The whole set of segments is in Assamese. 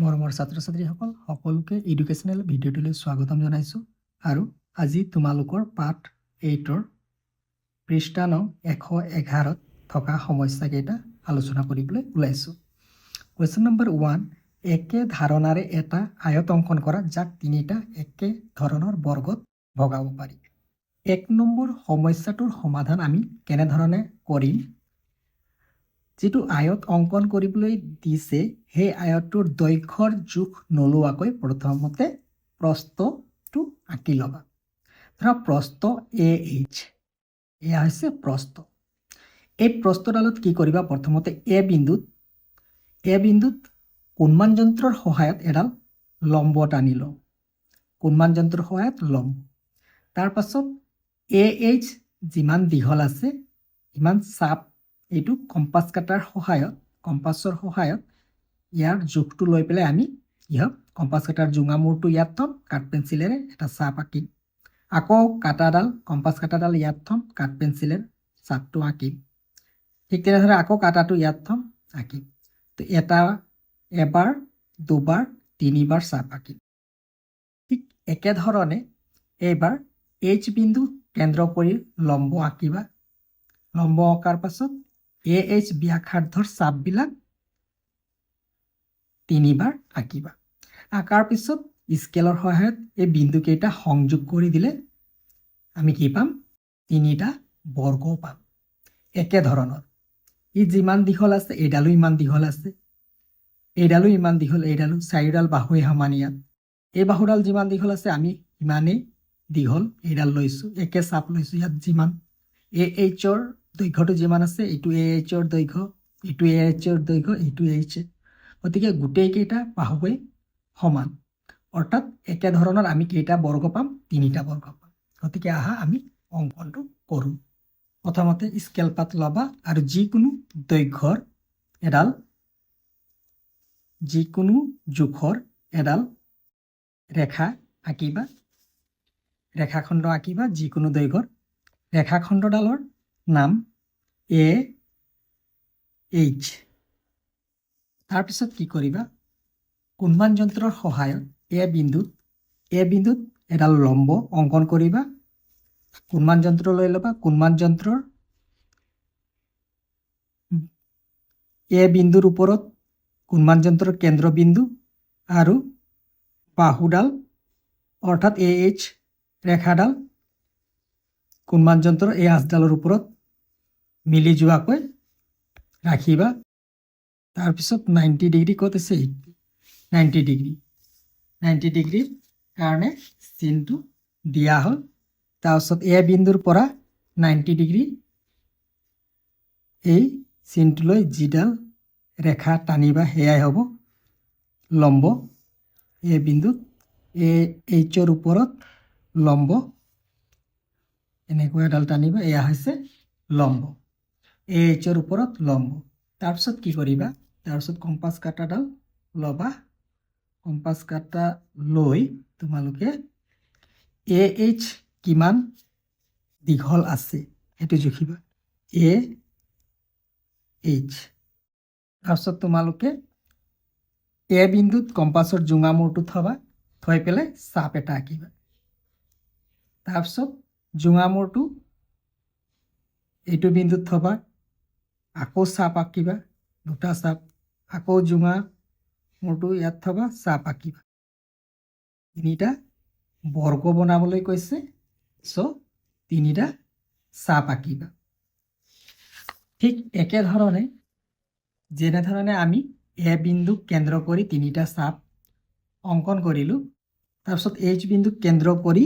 মৰমৰ ছাত্ৰ-ছাত্ৰীসকল সকলোকে এডুকেশ্যনেল ভিডিঅ'টোলৈ স্বাগতম জনাইছোঁ আৰু আজি তোমালোকৰ পাঠ 8ৰ পৃষ্ঠা নং 111ত থকা সমস্যাকেইটা আলোচনা কৰিবলৈ ওলাইছোঁ। কুৱেশ্যন নম্বৰ 1, একে ধাৰণাৰে এটা আয়ত অংকন কৰা যাক তিনিটা একে ধৰণৰ বৰ্গত ভগাব পাৰি। 1 নম্বৰ সমস্যাটোৰ সমাধান আমি কেনেধৰণে কৰিম? যিটো আয়ত অংকন কৰিবলৈ দিছে সেই আয়তটোৰ দৈৰ্ঘ্যৰ জোখ নোলোৱাকৈ প্ৰথমতে প্ৰস্থটো আঁকি ল'বা। ধৰা প্ৰস্থ AH, এয়া হৈছে প্ৰস্থ। এই প্ৰস্থডালত কি কৰিবা? প্ৰথমতে এ বিন্দুত কোণমান যন্ত্ৰৰ সহায়ত এডাল লম্ব টানি লওঁ। কোণমান যন্ত্ৰৰ সহায়ত লম্ব। তাৰ পাছত AH যিমান দীঘল আছে ইমান চাপ এইটো কম্পাছ কাটাৰ কম্পাছৰ সহায়ত ইয়াৰ জোখটো লৈ পেলাই আমি কম্পাছ কাটাৰ জোঙা মূৰটো ইয়াত থ'ম, কাঠ পেঞ্চিলেৰে এটা চাপ আঁকিম। আকৌ কম্পাছ কাটাডাল ইয়াত থ'ম, কাঠ পেঞ্চিলেৰে চাপটো আঁকিম। ঠিক তেনেদৰে আকৌ কাটাটো ইয়াত থ'ম, আঁকিম। তো এবাৰ, দুবাৰ, তিনিবাৰ চাপ আঁকিম। ঠিক একেধৰণে এইবাৰ H বিন্দু কেন্দ্ৰ কৰি লম্ব আঁকিবা। লম্ব অঁকাৰ পাছত AH ব্যাসাৰ্ধৰ চাপবিলাক তিনিবাৰ আঁকিবা। আঁকাৰ পিছত স্কেলৰ সহায়ত এই বিন্দুকেইটা সংযোগ কৰি দিলে আমি কি পাম? তিনিটা বৰ্গ পাম। একে ধৰণৰ ই যিমান দীঘল আছে এইডালো ইমান দীঘল আছে, এইডালো ইমান দীঘল, এইডালো চাৰিডাল বাহুৱে সমান ইয়াত। এই বাহুডাল যিমান দীঘল আছে আমি ইমানেই দীঘল এইডাল লৈছোঁ, একে চাপ লৈছোঁ। ইয়াত যিমান AHৰ দৈৰ্ঘ্যটো যিমান আছে এইটো AHৰ দৈৰ্ঘ্য, এইটো AHৰ দৈৰ্ঘ্য, এইটো AH। গতিকে গোটেইকেইটা বাহুৱে সমান, অৰ্থাৎ একে ধৰণৰ আমি কেইটা বৰ্গ পাম? তিনিটা বৰ্গ পাম। গতিকে আহা আমি অংকনটো কৰোঁ। প্ৰথমতে স্কেল পাত ল'বা আৰু যিকোনো জোখৰ এডাল ৰেখা আঁকিবা, ৰেখাখণ্ড আঁকিবা যিকোনো দৈৰ্ঘ্যৰ। ৰেখাখণ্ডডালৰ নাম AH। তাৰপিছত কি কৰিবা? কোণমান যন্ত্ৰৰ সহায়ত এ বিন্দুত এডাল লম্ব অংকন কৰিবা। কোণমান যন্ত্ৰ লৈ ল'বা। কোণমান যন্ত্ৰৰ এ বিন্দুৰ ওপৰত কোণমান যন্ত্ৰৰ কেন্দ্ৰবিন্দু আৰু বাহুডাল অৰ্থাৎ AH ৰেখাডাল কোণমান যন্ত্ৰৰ এই আঁচডালৰ ওপৰত মিলি যোৱাকৈ ৰাখিবা। তাৰপিছত 90 ডিগ্ৰী ক'ত আছে? 90 ডিগ্ৰীৰ কাৰণে চিনটো দিয়া হ'ল। তাৰপিছত এ বিন্দুৰ পৰা 90 ডিগ্ৰী এই চিনটোলৈ যিডাল ৰেখা টানিবা সেয়াই হ'ব লম্ব। এ বিন্দুত AHৰ ওপৰত লম্ব এনেকৈ এডাল টানিবা, এয়া হৈছে লম্ব। AHৰ ওপৰত লম্ব। তাৰপিছত কি কৰিবা? তাৰপিছত কম্পাছ কাটাডাল ল'বা। কম্পাছ কাটা লৈ তোমালোকে AH কিমান দীঘল আছে সেইটো জুখিবা। AH। তাৰপিছত তোমালোকে এ বিন্দুত কম্পাছৰ জোঙা মূৰটো থবা, থৈ পেলাই চাপ এটা আঁকিবা। তাৰপিছত জোঙা মূৰটো এইটো বিন্দুত থবা, আকৌ চাপ আঁকিবা, দুটা চাপ। আকৌ জোঙা মূৰটো ইয়াত থবা, চাপ আঁকিবা। তিনিটা বৰ্গ বনাবলৈ কৈছে, তিনিটা চাপ আঁকিবা। ঠিক একেধৰণে যেনেধৰণে আমি এ বিন্দুক কেন্দ্ৰ কৰি তিনিটা চাপ অংকন কৰিলোঁ, তাৰপিছত H বিন্দুক কেন্দ্ৰ কৰি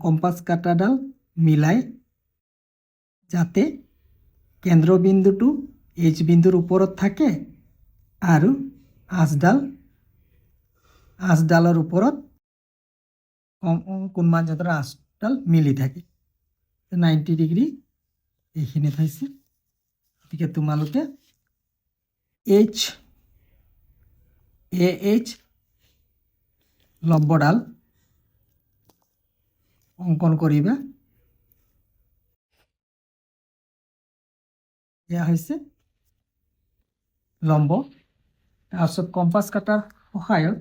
কম্পাছ কাটাডাল মিলাই যাতে কেন্দ্ৰবিন্দুটো H বিন্দুৰ ওপৰত থাকে আৰু আঁচডালৰ ওপৰত কোণমান যন্ত্ৰৰ আঁচডাল মিলি থাকে। 90 ডিগ্ৰী এইখিনিত হৈছে। গতিকে তোমালোকে AH লম্বডাল অংকন কৰিবা। এয়া হৈছে লম্ব। তাৰপিছত কম্পাছ কাটাৰ সহায়ত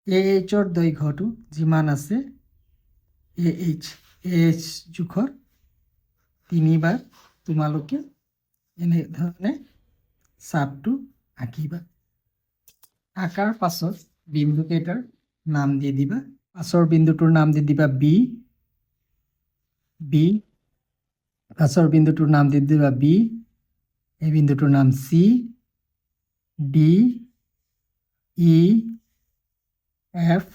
AHৰ দৈৰ্ঘ্যটো যিমান আছে AH জোখৰ 3 বাৰ তোমালোকে এনেধৰণে চাপটো আঁকিবা। আঁকাৰ পাছত বিন্দুকেইটাৰ নাম দি দিবা। পাছৰ বিন্দুটোৰ নাম দি দিবা B, পাছৰ বিন্দুটোৰ নাম দি দিবা B, এই বিন্দুটোৰ নাম C, D, E, F,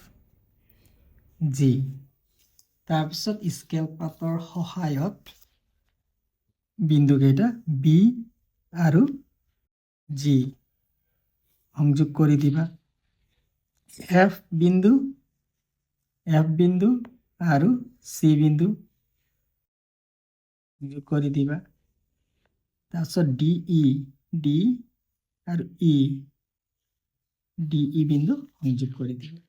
G। তাৰপিছত স্কেল পাতৰ সহায়ত বিন্দুকেইটা B আৰু G সংযোগ কৰি দিবা। F বিন্দু আৰু C বিন্দু সংযোগ কৰি দিবা। তাৰপিছত D আৰু E বিন্দু সংযোগ কৰি দিবা।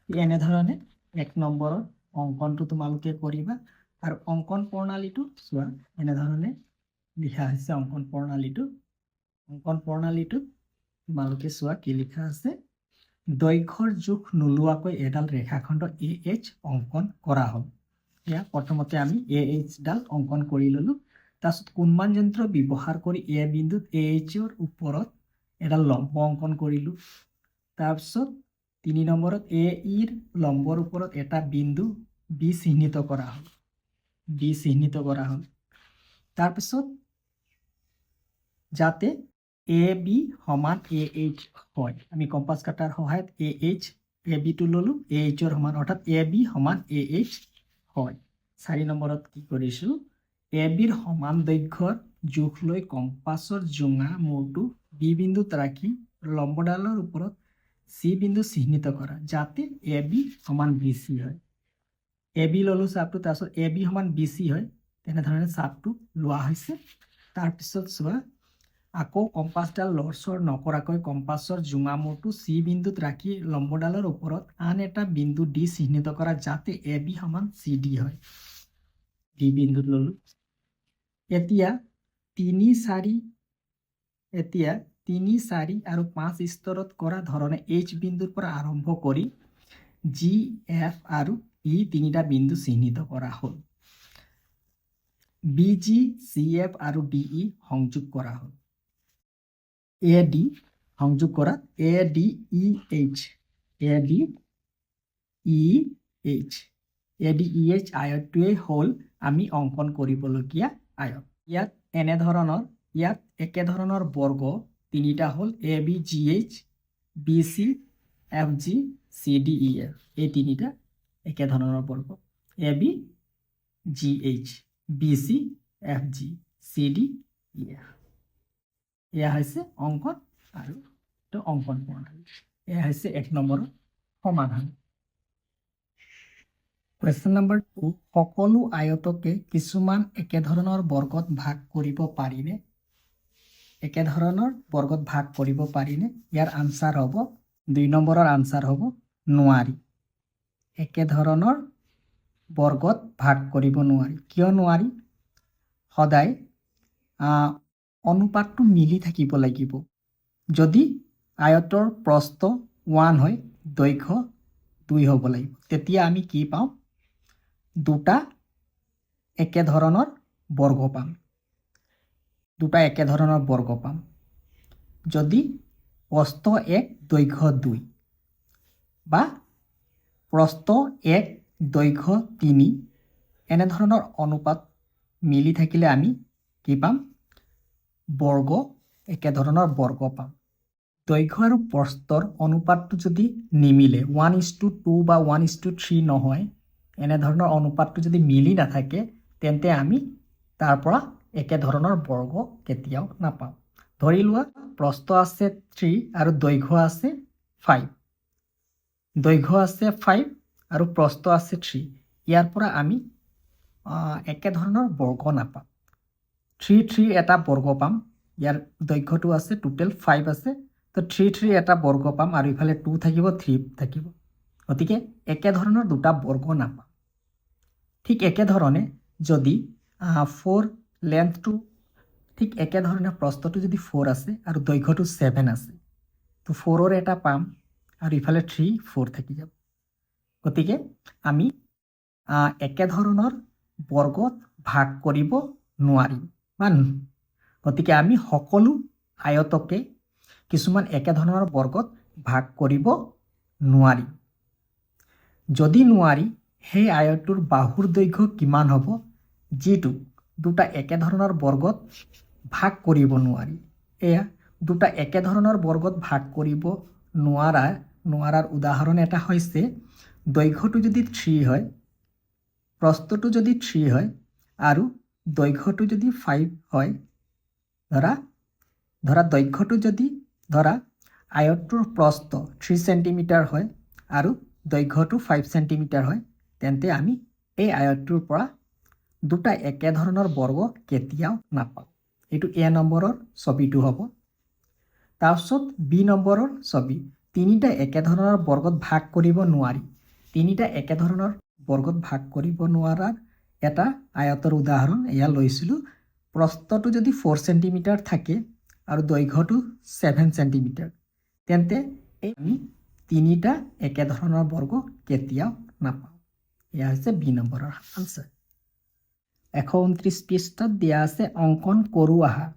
এনেধৰণে 1 নম্বৰৰ অংকনটো তোমালোকে কৰিবা। আৰু অংকন প্ৰণালীটো চোৱা, এনেধৰণে লিখা হৈছে অংকন প্ৰণালীটো। অংকন প্ৰণালীটোত তোমালোকে চোৱা কি লিখা আছে। দৈৰ্ঘ্যৰ জোখ নোলোৱাকৈ এডাল ৰেখাখণ্ড AH অংকন কৰা হ'ল। এয়া প্ৰথমতে আমি AH ডাল অংকন কৰি ল'লোঁ। তাৰপিছত কোণমান যন্ত্ৰ ব্যৱহাৰ কৰি A বিন্দুত AHৰ ওপৰত এডাল লম্ব অংকন কৰিলোঁ। তাৰপিছত 3 নম্বৰত AEৰ লম্বৰ ওপৰত এটা বিন্দু B চিহ্নিত কৰা হ'ল। তাৰপিছত যাতে AB সমান AH হয়, আমি কম্পাছ কাটাৰ সহায়ত ABটো ল'লোঁ, AHৰ সমান, অৰ্থাৎ AB সমান AH হয়। 4 নম্বৰত কি কৰিছোঁ, ABৰ সমান দৈৰ্ঘ্যৰ জোখ লৈ কম্পাছৰ জোঙা মূৰটো B বিন্দুত ৰাখি লম্বডালৰ ওপৰত C বিন্দু চিহ্নিত কৰা, যাতে AB সমান BC হয়। AB ল'লোঁ চাপটো, তাৰপিছত AB সমান BC হয়, তেনেধৰণে চাপটো লোৱা হৈছে। তাৰপিছত চোৱা, আকৌ কম্পাছডাল লৰচৰ নকৰাকৈ কম্পাছৰ জোঙা মূৰটো C বিন্দুত ৰাখি লম্বডালৰ ওপৰত আন এটা বিন্দু D চিহ্নিত কৰা, যাতে AB সমান CD হয়। D বিন্দুত ল'লোঁ। এতিয়া 3, 4 আৰু 5 স্তৰত কৰা ধৰণে H বিন্দুৰ পৰা আৰম্ভ কৰি G, F আৰু E 3টা বিন্দু চিহ্নিত কৰা হ'ল। BG, CF আৰু DE সংযোগ কৰা হ'ল। AD সংযোগ কৰাত ADEH আয়তটোৱেই হ'ল আমি অংকন কৰিবলগীয়া আয়ত। ইয়াত একেধৰণৰ বৰ্গ 3টা হ'ল ABGH, BC, FG, CDEF। এই 3টা একেধৰণৰ বৰ্গ ABGH, BC, FG, CDEF। এয়া হৈছে অংকন আৰু অংকন প্ৰণালী। এয়া হৈছে 1 নম্বৰৰ সমাধান। কুৱেশ্যন নম্বৰ 2, সকলো আয়তকে কিছুমান একেধৰণৰ বৰ্গত ভাগ কৰিব পাৰিনে? ইয়াৰ আনসাৰ হ'ব 2 নম্বৰৰ আনসাৰ হ'ব নোৱাৰি। একেধৰণৰ বৰ্গত ভাগ কৰিব নোৱাৰি। কিয় নোৱাৰি? সদায় অনুপাতটো মিলি থাকিব লাগিব। যদি আয়তৰ প্ৰস্থ 1 হয়, দৈৰ্ঘ্য 2 হ'ব লাগিব, তেতিয়া আমি কি পাম? দুটা একেধৰণৰ বৰ্গ পাম। যদি প্ৰস্থ 1, দৈৰ্ঘ্য 2 বা প্ৰস্থ 1, দৈৰ্ঘ্য 3, এনেধৰণৰ অনুপাত মিলি থাকিলে আমি কি পাম? একেধৰণৰ বৰ্গ পাম। দৈৰ্ঘ্য আৰু প্ৰস্থৰ অনুপাতটো যদি নিমিলে, 1:2 বা 1:3 নহয়, এনেধৰণৰ অনুপাতটো যদি মিলি নাথাকে, তেন্তে আমি তাৰ পৰা একেধৰণৰ বৰ্গ কেতিয়াও নাপাম। ধৰি লোৱা প্ৰস্থ আছে 3 আৰু দৈৰ্ঘ্য আছে 5। আৰু প্ৰস্থ আছে 3। ইয়াৰ পৰা আমি একেধৰণৰ বৰ্গ নাপাম। 3 এটা বৰ্গ পাম। ইয়াৰ দৈৰ্ঘ্যটো আছে টোটেল 5 আছে, তো 3 এটা বৰ্গ পাম, আৰু ইফালে 2 থাকিব, 3 থাকিব। গতিকে একেধৰণৰ দুটা বৰ্গ নাপাম। ঠিক একেধৰণে যদি 4 লেন্থটো ঠিক একেধৰণে প্ৰস্থটো যদি 4 আছে আৰু দৈৰ্ঘ্যটো 7 আছে তো 4ৰ এটা পাম আৰু ইফালে 3 4 থাকি যাব গতিকে আমি একেধৰণৰ বৰ্গত ভাগ কৰিব নোৱাৰিম গতিকে আমি সকলো আয়তকে কিছুমান একেধৰণৰ বৰ্গত ভাগ কৰিব নোৱাৰিম যদি নোৱাৰি সেই আয়তটোৰ বাহুৰ দৈৰ্ঘ্য কিমান হ'ব যেটো দুটা একেধৰণৰ বৰ্গত ভাগ কৰিব নোৱাৰি এয়া দুটা একেধৰণৰ বৰ্গত ভাগ কৰিব নোৱাৰাৰ উদাহৰণ এটা হৈছে দৈৰ্ঘ্যটো যদি 3 হয় প্ৰস্থটো যদি 3 হয় আৰু দৈৰ্ঘ্যটো যদি 5 হয় ধৰা দৈৰ্ঘ্যটো যদি আয়তটোৰ প্ৰস্থ 3 সেন্টিমিটাৰ হয় আৰু দৈৰ্ঘ্যটো 5 সেন্টিমিটাৰ হয় তেন্তে আমি এই আয়তটোৰ পৰা দুটা একেধৰণৰ বৰ্গ কেতিয়াও নাপাওঁ এটো এ নম্বৰৰ ছবিটো হ'ব তাৰপিছত বি নম্বৰৰ ছবি তিনিটা একেধৰণৰ বৰ্গত ভাগ কৰিব নোৱাৰি তিনিটা একেধৰণৰ বৰ্গত ভাগ কৰিব নোৱাৰাৰ এটা আয়তৰ উদাহৰণ এয়া লৈছিলো প্ৰস্থটো যদি 4 সেন্টিমিটাৰ থাকে আৰু দৈৰ্ঘ্যটো 7 সেন্টিমিটাৰ তেন্তে আমি তিনিটা একেধৰণৰ বৰ্গ কেতিয়াও নাপাওঁ এয়া হৈছে বি নম্বৰৰ আনসাৰ 129 পৃষ্ঠাত দিয়া আছে অঙ্কন কৰো আহা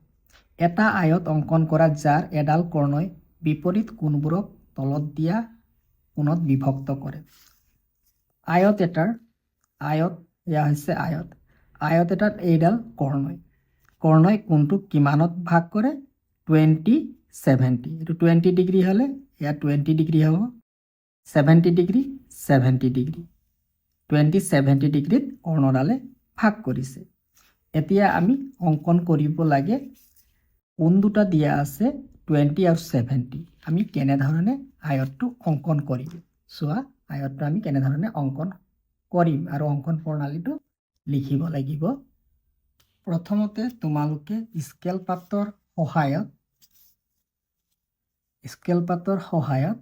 এটা আয়ত অঙ্কন কৰা যাৰ এডাল কৰ্ণই বিপৰীত কোণবোৰক তলত দিয়া কোণত বিভক্ত কৰে আয়ত এটাৰ এয়া হৈছে আয়ত এটাৰ এইডাল কৰ্ণই কোণটোক কিমানত ভাগ কৰে 20 এটো 20 ডিগ্ৰী হলে এয়া 20 ডিগ্ৰী হ'ব 70 ডিগ্ৰী 70 ডিগ্ৰী 70 ডিগ্ৰীত কৰ্ণডালে ভাগ কৰিছে এতিয়া আমি অঙ্কন কৰিব লাগে কোণ দুটা দিয়া আছে 20 আৰু 70 আমি কেনে ধৰণে আয়তটো অঙ্কন কৰিম সোৱা আয়তটো আমি কেনে ধৰণে অঙ্কন কৰিম আৰু অঙ্কন প্ৰণালীটো লিখিব লাগিব প্ৰথমতে তোমালোকে স্কেল পাতৰ সহায়ত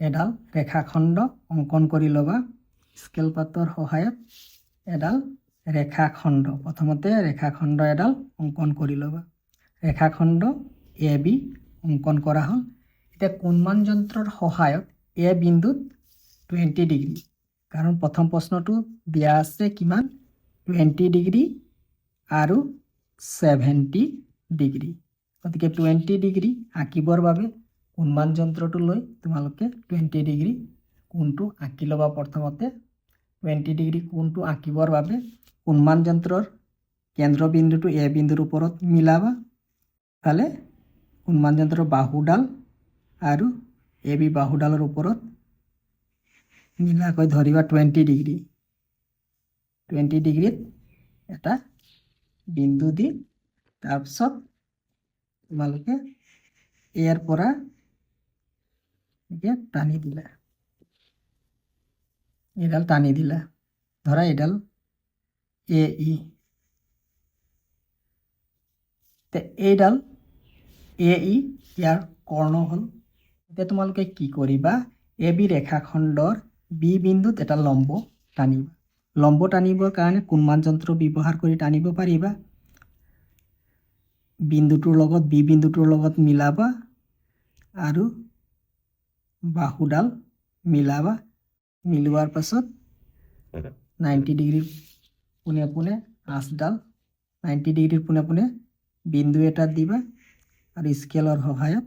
এডাল ৰেখাখণ্ড অঙ্কন কৰি লবা স্কেল পাতৰ সহায়ত এডাল ৰেখাখণ্ড প্ৰথমতে ৰেখাখণ্ড এডাল অঙ্কন কৰি লবা ৰেখাখণ্ড এ বি অঙ্কন কৰা হল এতিয়া কোণমান যন্ত্ৰৰ সহায়ত এ বিন্দুত 20 ডিগ্ৰী কাৰণ প্ৰথম প্ৰশ্নটো দিয়া আছে কিমান 20 ডিগ্ৰী আৰু 70 ডিগ্ৰী গতিকে 20 ডিগ্ৰী আঁকিবৰ বাবে কোণমান যন্ত্ৰটো লৈ তোমালোকে 20 ডিগ্ৰী কোণটো আঁকি লবা প্ৰথমতে 20 ডিগ্ৰী কোণটো আঁকিবৰ বাবে কোণমান যন্ত্ৰৰ কেন্দ্ৰবিন্দুটো এ বিন্দুৰ ওপৰত মিলাবা ফালে কোণমান যন্ত্ৰৰ বাহুডাল আৰু এ বি বাহুডালৰ ওপৰত মিলাকৈ ধৰিবা 20 ডিগ্ৰী 20 ডিগ্ৰীত এটা বিন্দু দি তাৰপিছত তোমালোকে এৰ পৰা টানি দিলা এডাল টানি দিলা ধৰা এডাল এ ই এইডাল এ ই ইয়াৰ কৰ্ণ হল এতিয়া তোমালোকে কি কৰিবা এ বি ৰেখাখণ্ডৰ বি বিন্দুত এটা লম্ব টানিবৰ কাৰণে কোণমান যন্ত্ৰ ব্যৱহাৰ কৰি টানিব পাৰিবা বিন্দুটোৰ লগত বি বিন্দুটোৰ লগত মিলাবা আৰু বাহুডাল মিলাবা মিলোৱাৰ পাছত 90 ডিগ্ৰী পোনে আঁচডাল 90 ডিগ্ৰীৰ পোনে বিন্দু এটা দিবা আৰু স্কেলৰ সহায়ত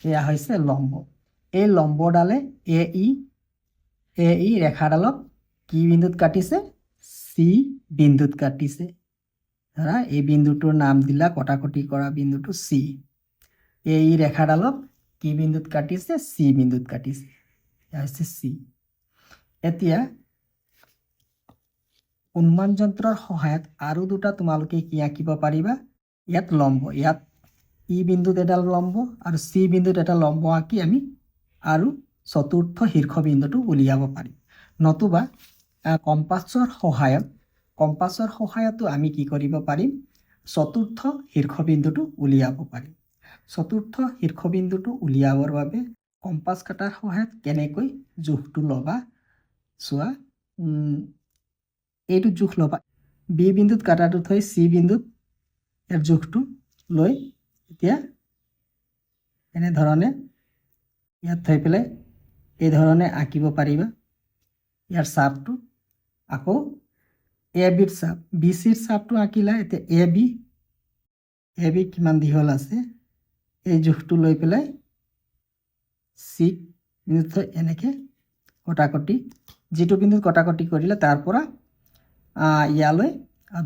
এয়া হৈছে লম্ব এই লম্বডালে এ ই ৰেখাডালক কি বিন্দুত কাটিছে সি বিন্দুত কাটিছে ধৰা এই বিন্দুটোৰ নাম দিলা কটাকটি কৰা বিন্দুটো সি এ ই ৰেখাডালক কি বিন্দুত কাটিছে সি বিন্দুত কাটিছে এয়া হৈছে সি এতিয়া কোণমান যন্ত্ৰৰ সহায়ত আৰু দুটা তোমালোকে কি আঁকিব পাৰিবা ইয়াত লম্ব ইয়াত ই বিন্দুত এডাল লম্ব আৰু সি বিন্দুত এটা লম্ব আঁকি আমি আৰু চতুৰ্থ শীৰ্ষবিন্দুটো উলিয়াব পাৰিম নতুবা কম্পাছৰ সহায়তো আমি কি কৰিব পাৰিম চতুৰ্থ শীৰ্ষবিন্দুটো উলিয়াব পাৰিম চতুৰ্থ শীৰ্ষবিন্দুটো উলিয়াবৰ বাবে কম্পাছ কাটাৰ সহায়ত কেনেকৈ জোখটো লবা চোৱা এইটো জোখ লবা বি বিন্দুত কাটাটো থৈ চি বিন্দুত ইয়াৰ জোখটো লৈ এতিয়া এনেধৰণে ইয়াত থৈ পেলাই এই ধৰণে আঁকিব পাৰিবা ইয়াৰ চাপটো আকৌ এ বিৰ চাপ বি চিৰ চাপটো আঁকিলা এতিয়া এ বি কিমান দীঘল আছে এই জোখটো লৈ পেলাই চি বিন্দুত থৈ এনেকৈ কটাকটি যিটো বিন্দুত কটাকটি কৰিলে তাৰ পৰা ইয়ালৈ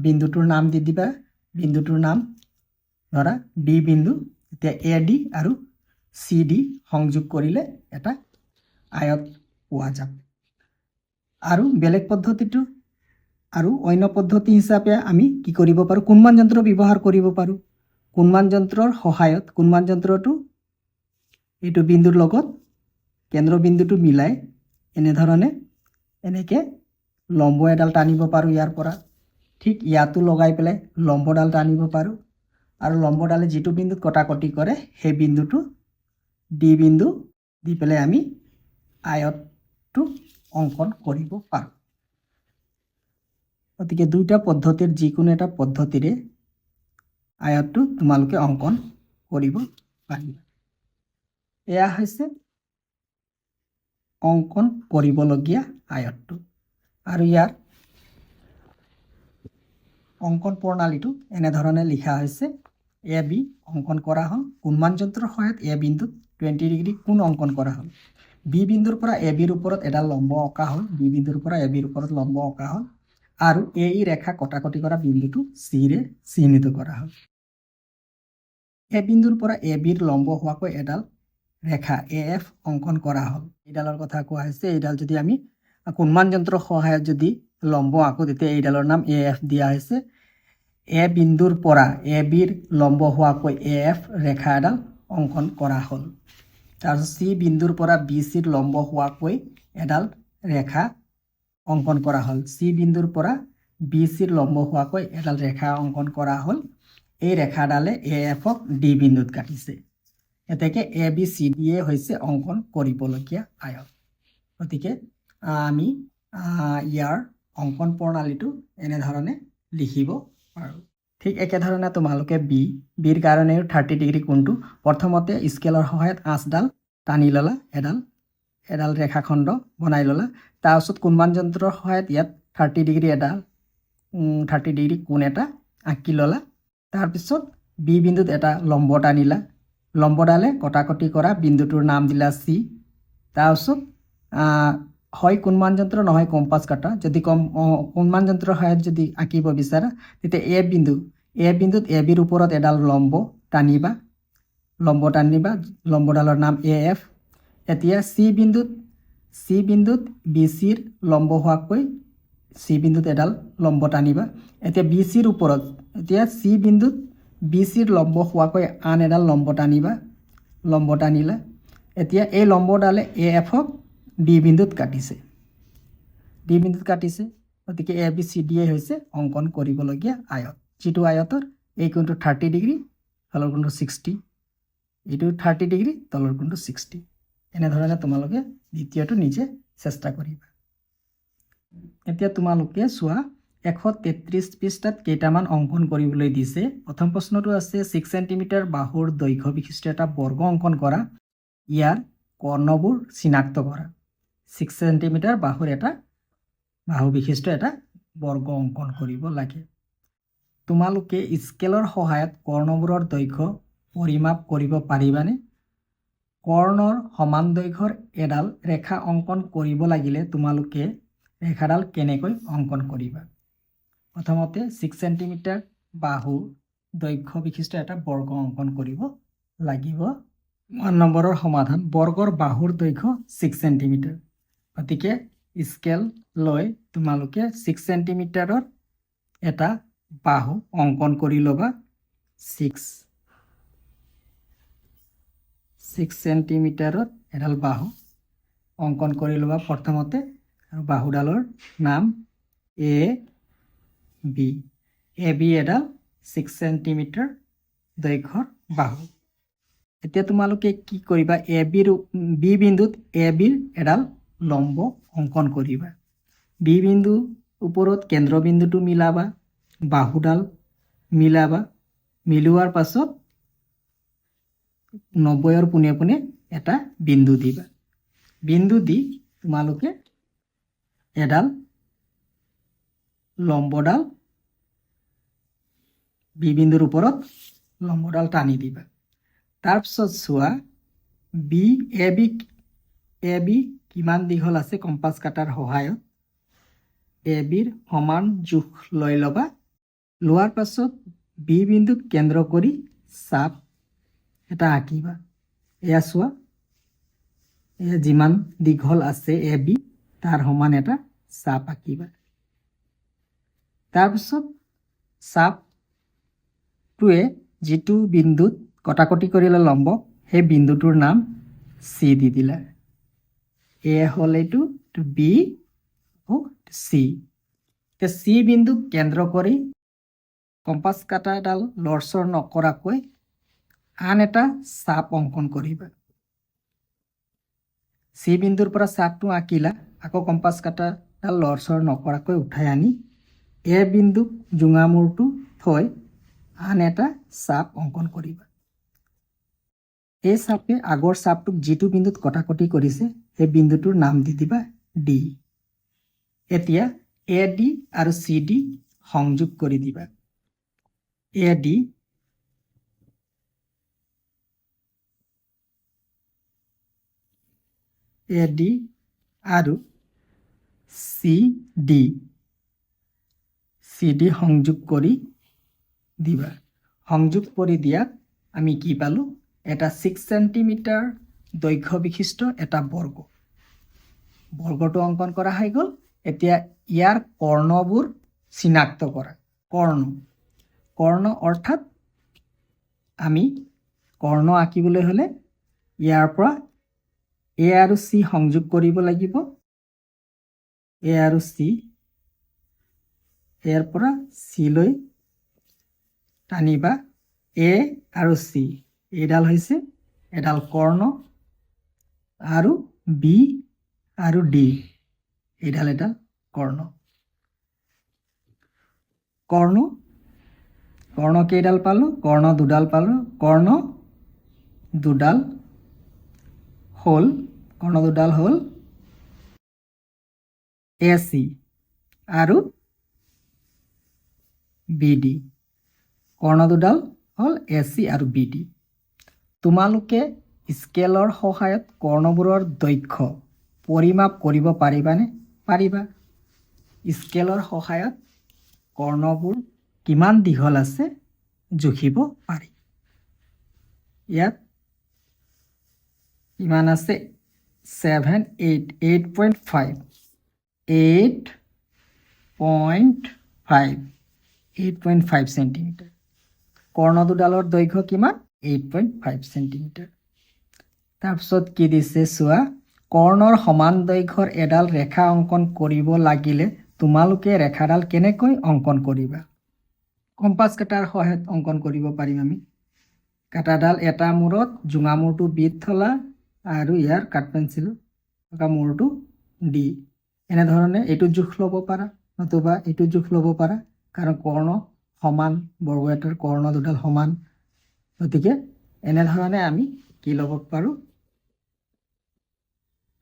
বিন্দুটোৰ নাম দি দিবা বিন্দুটোৰ নাম ধৰা ডি বিন্দু এতিয়া এ ডি আৰু চি ডি সংযোগ কৰিলে এটা আয়ত পোৱা যাব আৰু বেলেগ পদ্ধতিটো আৰু অন্য পদ্ধতি হিচাপে আমি কি কৰিব পাৰোঁ কুণমান যন্ত্ৰ ব্যৱহাৰ কৰিব পাৰোঁ কুণমান যন্ত্ৰৰ সহায়ত কুণমান যন্ত্ৰটো এইটো বিন্দুৰ লগত কেন্দ্ৰবিন্দুটো মিলাই এনেধৰণে এনেকৈ লম্ব এডাল টানিব পাৰোঁ ইয়াৰ পৰা ঠিক ইয়াতো লগাই পেলাই লম্বডাল টানিব পাৰোঁ আৰু লম্বডালে যিটো বিন্দুত কটাকটি কৰে সেই বিন্দুটো ডি বিন্দু দি পেলাই আমি আয়তটো অংকন কৰিব পাৰোঁ গতিকে দুইটা পদ্ধতিৰ যিকোনো এটা পদ্ধতিৰে আয়তটো তোমালোকে অংকন কৰিব পাৰিবা এয়া হৈছে অংকন কৰিবলগীয়া আয়তটো আৰু ইয়াৰ অংকন প্ৰণালীটো এনেধৰণে লিখা হৈছে এ বি অংকন কৰা হ'ল কুণমান যন্ত্ৰৰ সহায়ত এ বিন্দুত 20 ডিগ্ৰী কোণ অংকন কৰা হ'ল বি বিন্দুৰ পৰা এ বিৰ ওপৰত এডাল লম্ব অঁকা হ'ল বি বিন্দুৰ পৰা এ বিৰ ওপৰত লম্ব অঁকা হ'ল আৰু এই ৰেখা কটাকটি কৰা বিন্দুটো চিৰে চিহ্নিত কৰা হ'ল এ বিন্দুৰ পৰা এ বিৰ লম্ব হোৱাকৈ এডাল ৰেখা এ এফ অংকন কৰা হ'ল এইডালৰ কথা কোৱা হৈছে এইডাল যদি আমি কুণমান যন্ত্ৰৰ সহায়ত যদি লম্ব আঁকো তেতিয়া এইডালৰ নাম এ এফ দিয়া হৈছে এ বিন্দুৰ পৰা এ বিৰ লম্ব হোৱাকৈ এ এফ ৰেখা এডাল অংকন কৰা হ'ল তাৰপিছত চি বিন্দুৰ পৰা বি চিৰ লম্ব হোৱাকৈ এডাল ৰেখা অংকন কৰা হ'ল চি বিন্দুৰ পৰা বি চিৰ লম্ব হোৱাকৈ এডাল ৰেখা অংকন কৰা হ'ল এই ৰেখাডালে এ এফক ডি বিন্দুত কাটিছে এতেকে A B C D A হৈছে অংকন কৰিবলগীয়া আয়ত গতিকে আমি ইয়াৰ অংকন প্ৰণালীটো এনেধৰণে লিখিব পাৰোঁ ঠিক একেধৰণে তোমালোকে বিৰ কাৰণেও 30 ডিগ্ৰী কোণটো প্ৰথমতে স্কেলৰ সহায়ত আঁচডাল টানি ল'লা এডাল ৰেখাখণ্ড বনাই ল'লা তাৰপিছত কুণমান যন্ত্ৰৰ সহায়ত ইয়াত 30 ডিগ্ৰী 30 ডিগ্ৰী কোণ এটা আঁকি ল'লা তাৰপিছত বি বিন্দুত এটা লম্ব টানিলা লম্বডালে কটাকটি কৰা বিন্দুটোৰ নাম দিলা চি তাৰপিছত হয় কুণমান যন্ত্ৰ নহয় কম্পাছ কাটা যদি কুণমান যন্ত্ৰৰ সহায়ত যদি আঁকিব বিচাৰা তেতিয়া এ বিন্দুত এ বিৰ ওপৰত এডাল লম্ব টানিবা লম্বডালৰ নাম এ এফ এতিয়া চি বিন্দুত বি চিৰ লম্ব হোৱাকৈ চি বিন্দুত এডাল লম্ব টানিবা এতিয়া বি চিৰ ওপৰত এতিয়া চি বিন্দুত বি চিৰ লম্ব হোৱাকৈ আন এডাল লম্ব টানিলা এতিয়া এই লম্বডালে এ এফক ডি বিন্দুত কাটিছে গতিকে A B C D A হৈছে অংকন কৰিবলগীয়া আয়ত যিটো আয়তৰ এই কোণটো 30 ডিগ্ৰী তলৰ কোণটো 60 এইটো 30 ডিগ্ৰী তলৰ কোণটো 60 এনেধৰণে তোমালোকে দ্বিতীয়টো নিজে চেষ্টা কৰিবা এতিয়া তোমালোকে চোৱা 133 পৃষ্ঠাত কেইটামান অংকন কৰিবলৈ দিছে প্ৰথম প্ৰশ্নটো আছে 6 সেন্টিমিটাৰ বাহুৰ দৈৰ্ঘ্য বিশিষ্ট এটা বৰ্গ অংকন কৰা ইয়াৰ কৰ্ণবোৰ চিনাক্ত কৰা 6 সেন্টিমিটাৰ বাহু বিশিষ্ট এটা বৰ্গ অংকন কৰিব লাগে তোমালোকে স্কেলৰ সহায়ত কৰ্ণবোৰৰ দৈৰ্ঘ্য পৰিমাপ কৰিব পাৰিবানে কৰ্ণৰ সমান দৈৰ্ঘ্যৰ এডাল ৰেখা অংকন কৰিব লাগিলে তোমালোকে ৰেখাডাল কেনেকৈ অংকন কৰিবা প্ৰথমতে 6 সেন্টিমিটাৰ বাহু দৈৰ্ঘ্য বিশিষ্ট এটা বৰ্গ অংকন কৰিব লাগিব 1 নম্বৰৰ সমাধান বৰ্গৰ বাহুৰ দৈৰ্ঘ্য 6 সেন্টিমিটাৰ গতিকে স্কেল লৈ তোমালোকে 6 সেন্টিমিটাৰৰ এটা বাহু অংকন কৰি ল'বা 6 সেন্টিমিটাৰত এডাল বাহু অংকন কৰি ল'বা প্ৰথমতে আৰু বাহুডালৰ নাম এ বি এডাল 6 সেন্টিমিটাৰ দৈৰ্ঘ্যৰ বাহু এতিয়া তোমালোকে কি কৰিবা বি বিন্দুত এ বিৰ এডাল লম্ব অংকন কৰিবা বি বিন্দু ওপৰত কেন্দ্ৰবিন্দুটো মিলাবা বাহুডাল মিলাবা, মিলোৱাৰ পাছত 90ৰ পোনে পোনে এটা বিন্দু দিবা। বিন্দু দি তোমালোকে এডাল লম্বডাল বি বিন্দুৰ ওপৰত লম্বডাল টানি দিবা। তাৰপিছত চোৱা এ বি কিমান দীঘল আছে কম্পাছ কাটাৰ সহায়ত এ বিৰ সমান জোখ লৈ ল'বা। লোৱাৰ পাছত বি বিন্দুক কেন্দ্ৰ কৰি চাপ এটা আঁকিবা। এয়া চোৱা, এয়া যিমান দীঘল আছে এ বি তাৰ সমান এটা চাপ আঁকিবা। তাৰপিছত চাপটোৱে যিটো বিন্দুত কটাকটি কৰিলে লম্ব সেই বিন্দুটোৰ নাম চি দি দিলা। এ হ'ল এইটো বি চি। চি বিন্দুক কেন্দ্ৰ কৰি কম্পাছ কাটাডাল লৰচৰ নকৰাকৈ আন এটা চাপ অংকন কৰিবা। চি বিন্দুৰ পৰা চাপটো আঁকিলা, আকৌ কম্পাছ কাটাডাল লৰচৰ নকৰাকৈ উঠাই আনি এ বিন্দুক জোঙা মূৰটো থৈ আন এটা চাপ অংকন কৰিবা। এই চাপে আগৰ চাপটোক যিটো বিন্দুত কটাকটি কৰিছে সেই বিন্দুটোৰ নাম দি দিবা ডি। এতিয়া এ ডি আৰু চি ডি সংযোগ কৰি দিবা। এ ডি আৰু চি ডি সংযোগ কৰি দিবা। সংযোগ কৰি দিয়াত আমি কি পালোঁ? এটা 6 সেণ্টিমিটাৰ দৈৰ্ঘ্য বিশিষ্ট এটা বৰ্গ। বৰ্গটো অংকন কৰা হৈ গ'ল। এতিয়া ইয়াৰ কৰ্ণবোৰ চিনাক্ত কৰা। কৰ্ণ অৰ্থাৎ আমি কৰ্ণ আঁকিবলৈ হ'লে ইয়াৰ পৰা এ আৰু চি সংযোগ কৰিব লাগিব। এ আৰু চি, ইয়াৰ পৰা চি লৈ টানিবা। এ আৰু চি এইডাল হৈছে এডাল কৰ্ণ আৰু বি আৰু ডি এইডাল এডাল কৰ্ণ। কৰ্ণ কেইডাল পালোঁ? কৰ্ণ দুডাল পালোঁ। কৰ্ণ দুডাল হ'ল এ চি আৰু বি ডি। কৰ্ণ দুডাল হ'ল এ চি আৰু বি ডি। তোমালোকে স্কেলৰ সহায়ত কৰ্ণবোৰৰ দৈৰ্ঘ্য পৰিমাপ কৰিব পাৰিবানে? পাৰিবা। স্কেলৰ সহায়ত কৰ্ণবোৰ কিমান দীঘল আছে জুখিব পাৰি। ইয়াত কিমান আছে? 8.5 সেণ্টিমিটাৰ। কৰ্ণ দুডালৰ দৈৰ্ঘ্য কিমান? 8.5 সেণ্টিমিটাৰ। তাৰপিছত কি দিছে চোৱা, কৰ্ণৰ সমান দৈৰ্ঘ্যৰ এডাল ৰেখা অংকন কৰিব লাগিলে তোমালোকে ৰেখাডাল কেনেকৈ অংকন কৰিবা? কম্পাছ কাটাৰ সহায়ত অংকন কৰিব পাৰিম আমি। কাটাডাল এটা মূৰত জোঙা মূৰটো বিত থলা আৰু ইয়াৰ কাঠ পেঞ্চিল থকা মূৰটো ডি। এনেধৰণে এইটো জোখ ল'ব পাৰা নতুবা এইটো জোখ ল'ব পাৰা, কাৰণ কৰ্ণ সমান, বৰ্গ এটাৰ কৰ্ণ দুডাল সমান। গতিকে এনেধৰণে আমি কি ল'ব পাৰোঁ?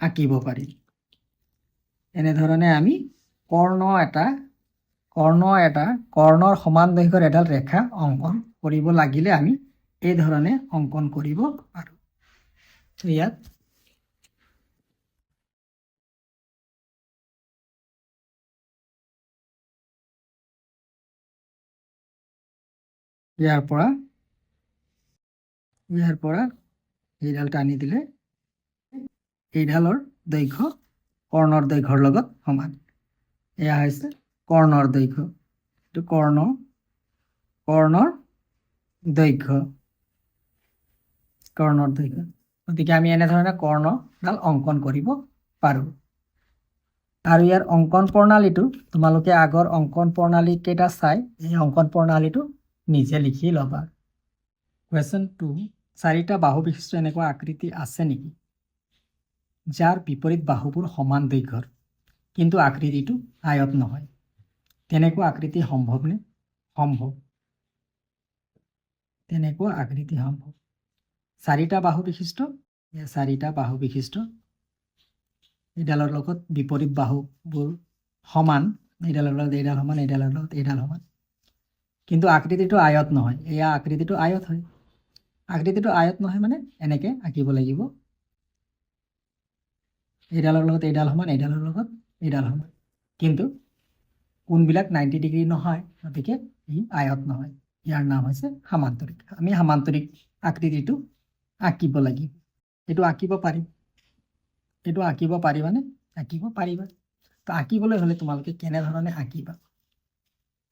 আঁকিব পাৰিম। এনেধৰণে আমি কৰ্ণৰ সমান দৈৰ্ঘ্যৰ এডাল ৰেখা অংকন কৰিব লাগিলে আমি এই ধৰণে অংকন কৰিব পাৰোঁ। ইয়াত ইয়াৰ পৰা এইডাল টানি দিলে এইডালৰ দৈৰ্ঘ্য কৰ্ণৰ দৈৰ্ঘ্যৰ লগত সমান। এয়া হৈছে কৰ্ণৰ দৈৰ্ঘ্য। এইটো কৰ্ণৰ দৈৰ্ঘ্য। গতিকে আমি এনেধৰণে কৰ্ণডাল অংকন কৰিব পাৰোঁ। আৰু ইয়াৰ অংকন প্ৰণালীটো তোমালোকে আগৰ অংকন প্ৰণালী কেইটা চাই এই অংকন প্ৰণালীটো নিজে লিখি ল'বা। কুৱেশ্যন 2, 4টা বাহু বিশিষ্ট এনেকুৱা আকৃতি আছে নেকি যাৰ বিপৰীত বাহুবোৰ সমান দৈৰ্ঘ্যৰ কিন্তু আকৃতিটো আয়ত নহয়? তেনেকুৱা আকৃতি সম্ভৱনে? সম্ভৱ তেনেকুৱা আকৃতি সম্ভৱ চাৰিটা বাহু বিশিষ্ট চাৰিটা বাহু বিশিষ্ট এইডালৰ লগত বিপৰীত বাহুবোৰ সমান এইডালৰ লগত এইডাল সমান এইডালৰ লগত এইডাল সমান কিন্তু আকৃতিটো আয়ত নহয় এয়া আকৃতিটো আয়ত হয় আকৃতিটো আয়ত নহয় মানে এনেকৈ আঁকিব লাগিব এইডালৰ লগত এইডাল সমান এইডালৰ লগত এইডাল সমান কিন্তু কোণবিলাক 90 ডিগ্ৰী নহয় গতিকে ই আয়ত নহয় ইয়াৰ নাম হৈছে সামান্তৰিক আমি সামান্তৰিক আকৃতিটো আঁকিব লাগিব এইটো আঁকিব পাৰিম এইটো আঁকিব পাৰিবানে আঁকিব পাৰিবা তো আঁকিবলৈ হ'লে তোমালোকে কেনেধৰণে আঁকিবা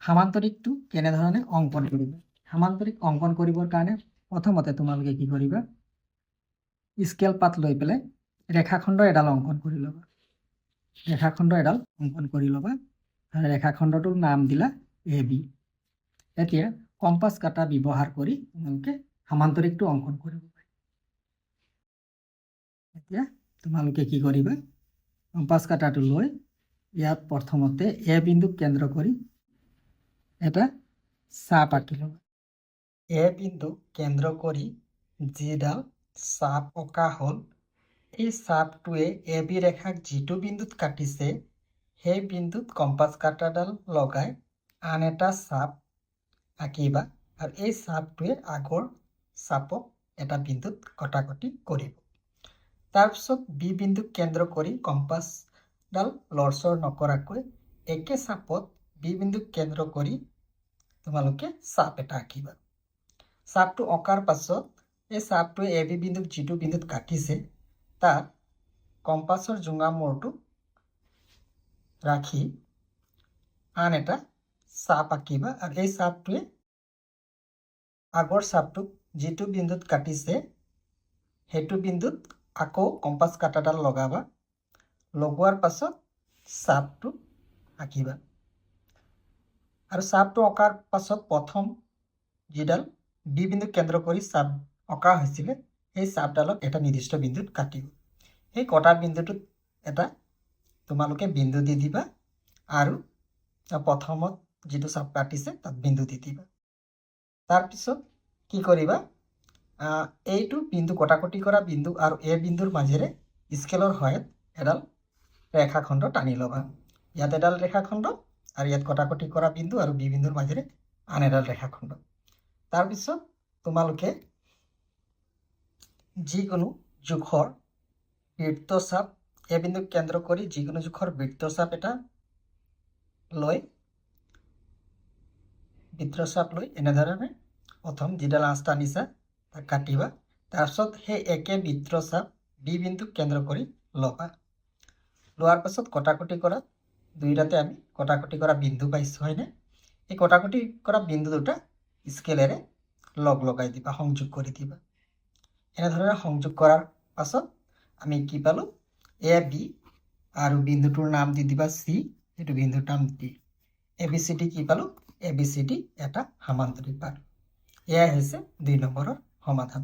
সামান্তৰিকটো কেনেধৰণে অংকন কৰিবা সামান্তৰিক অংকন কৰিবৰ কাৰণে প্ৰথমতে তোমালোকে কি কৰিবা স্কেল পাত লৈ পেলাই ৰেখাখণ্ড এডাল অংকন কৰি ল'বা ৰেখাখণ্ড এডাল অংকন কৰি ল'বা আৰু ৰেখাখণ্ডটোৰ নাম দিলা AB এতিয়া কম্পাছ কাটা ব্যৱহাৰ কৰি তোমালোকে সামান্তৰিকটো অংকন কৰিব পাৰি এতিয়া তোমালোকে কি কৰিবা কম্পাছ কাটাটো লৈ ইয়াত প্ৰথমতে A বিন্দুক কেন্দ্ৰ কৰি এটা চাপ আঁকি ল'বা A বিন্দুক কেন্দ্ৰ কৰি যিডাল চাপ অঁকা হ'ল এই চাপটোৱে AB ৰেখাক যিটো বিন্দুত কাটিছে সেই বিন্দুত কম্পাছ কাটাডাল লগাই আন এটা চাপ আঁকিবা আৰু এই চাপটোৱে আগৰ চাপক এটা বিন্দুত কটাকটি কৰিব তাৰপিছত B বিন্দুক কেন্দ্ৰ কৰি কম্পাছডাল লৰচৰ নকৰাকৈ একে চাপত B বিন্দুক কেন্দ্ৰ কৰি তোমালোকে চাপ এটা আঁকিবা চাপটো অঁকাৰ পাছত এই চাপটোৱে AB বিন্দুক যিটো বিন্দুত কাটিছে তাত কম্পাছৰ জোঙা মূৰটো ৰাখি আন এটা চাপ আঁকিবা আৰু এই চাপটোৱে আগৰ চাপটোক যিটো বিন্দুত কাটিছে সেইটো বিন্দুত আকৌ কম্পাছ কাটাডাল লগাবা লগোৱাৰ পাছত চাপটো আঁকিবা আৰু চাপটো অঁকাৰ পাছত প্ৰথম যিডাল B বিন্দুক কেন্দ্ৰ কৰি চাপ অঁকা হৈছিলে সেই চাপডালক এটা নিৰ্দিষ্ট বিন্দুত কাটিব সেই কটা বিন্দুটোত এটা তোমালোকে বিন্দু দি দিবা আৰু প্ৰথমত যিটো চাপ কাটিছে তাত বিন্দু দি দিবা তাৰপিছত কি কৰিবা এইটো বিন্দু কটাকটি কৰা বিন্দু আৰু A বিন্দুৰ মাজেৰে স্কেলৰ সহায়ত এডাল ৰেখাখণ্ড টানি ল'বা ইয়াত এডাল ৰেখাখণ্ড আৰু ইয়াত কটাকটি কৰা বিন্দু আৰু B বিন্দুৰ মাজেৰে আন এডাল ৰেখাখণ্ড তাৰপিছত তোমালোকে যিকোনো জোখৰ বৃত্তচাপ A বিন্দুক কেন্দ্ৰ কৰি যিকোনো জোখৰ বৃত্তচাপ এটা লৈ এনেধৰণে প্ৰথম যিডাল আঁচ টানিছা তাক কাটিবা তাৰপিছত সেই একে বৃত্তচাপ B বিন্দুক কেন্দ্ৰ কৰি ল'বা লোৱাৰ পাছত কটাকটি কৰা দুইটাতে আমি কটাকটি কৰা বিন্দু পাইছোঁ হয়নে এই কটাকটি কৰা বিন্দু দুটা স্কেলেৰে লগাই দিবা সংযোগ কৰি দিবা এনেধৰণে সংযোগ কৰাৰ পাছত আমি কি পালোঁ AB আৰু বিন্দুটোৰ নাম দি দিবা C এইটো বিন্দুৰ নাম D ABCD কি পালোঁ ABCD এটা সামান্তৰিক পালোঁ এয়াই হৈছে 2 নম্বৰৰ সমাধান